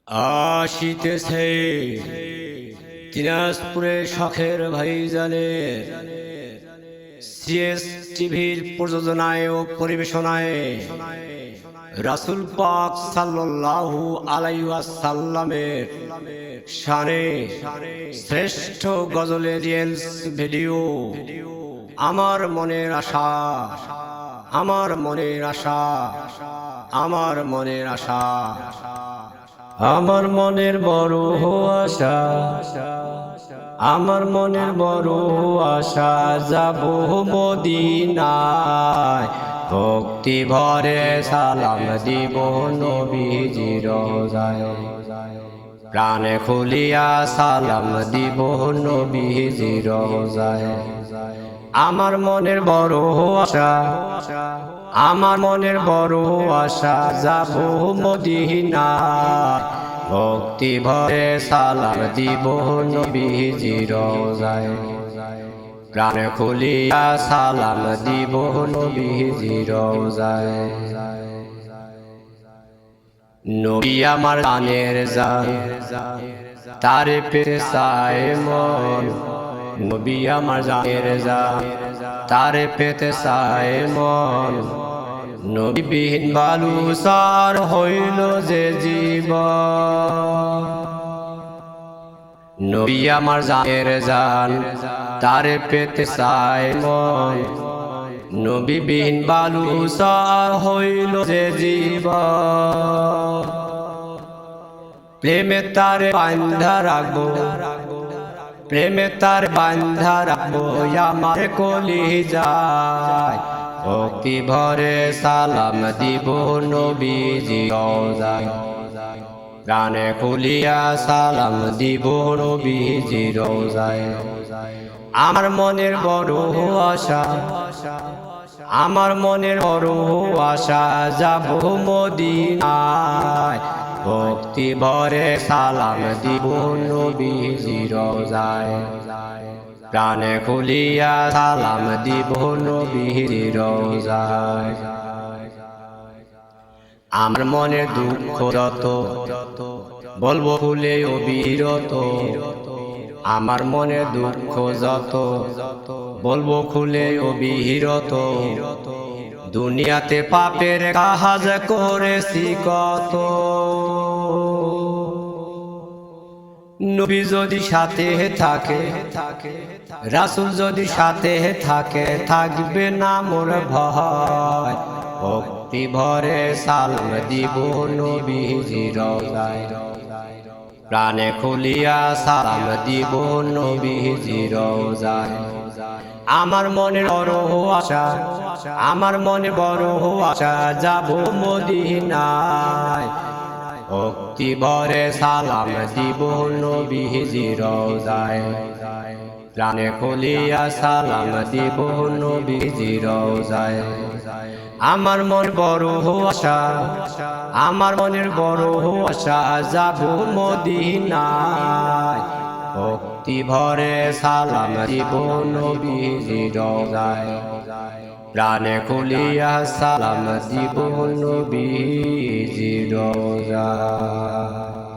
আসিতেছে দিনাজপুরে শখের ভাইজানে সিএস টিভির প্রযোজনায় ও পরিবেশনায় রাসূল পাক সাল্লাল্লাহু আলাইহি ওয়াসাল্লামের শানে শ্রেষ্ঠ গজলের রিলস ভিডিও আমার মনের আশা, আমার মনের আশা, আমার মনের আশা, আমার মনের বড় আশা, আমার মনের বড় আশা, যাব মদিনায় ভক্তি ভরে সালাম দিব নবীজির রওজায়, প্রাণে খুলিয়া সালাম দিব নবীজির রওজায়। আমার মনের বড় আশা, আমার মনের বড় আশা, যাব মদিনায় ভক্তি ভরে সালাম দিব নবীজির রওজায়, প্রাণে খুলিয়া সালাম দিব নবীজির রওজায়। নবী আমার জানের জান, তারে পেতে চায় মন, নবী আমার জানের জান, তারে পেতে চায় মন, নবীবিহীন বালুসার হইল যে জীবন। নবী আমার জানের জান, তারে পেতে চায় মন, নবীবিহীন বালুসার হইল যে জীবন। প্রেমে তারে বান্ধা রাখবো, প্রেমে তার বান্ধা রাখবো আমার কলিজায়, ভক্তি ভরে সালাম দিব নবীজির রওজায়, প্রাণে খুলিয়া সালাম দিব নবীজির রওজায়। আমার মনের বড় আশা, আমার মনের বড় আশা, যাব মদিনায় ভক্তি ভরে সালাম দিব নবীজির রওজায়, প্রাণে খুলিয়া সালাম দিব নবীজির রওজায়। আমার মনের দুঃখ যত বলবো খুলে অবিরত, আমার মনের দুঃখ যত বলবো খুলে অবিরত, দুনিয়াতে পাপের কাজ করেছি কত, নবী যদি সাথে থাকে, রাসূল যদি সাথে থাকে, থাকবে না মোর ভয়, ভক্তি ভরে সালাম দিব নবীজির রওজায়, প্রাণে খুলিয়া সালাম দিব নবীজির রওজায়। আমার মনের বড় আশা, আমার মনে বড় আশা, যাব মদিনায় ভক্তি ভরে সালাম দিব নবীজির রওজায়, প্রাণে খুলিয়া সালাম দিব নবীজির রওজায়। আমার মন বড় আশা, আমার মনের বড় আশা, যাব মদিনায় ভক্তি ভরে সালাম দিব নবীজির রওজায়, প্রাণে খুলিয়া সালাম দিব নবীজির রওজায়।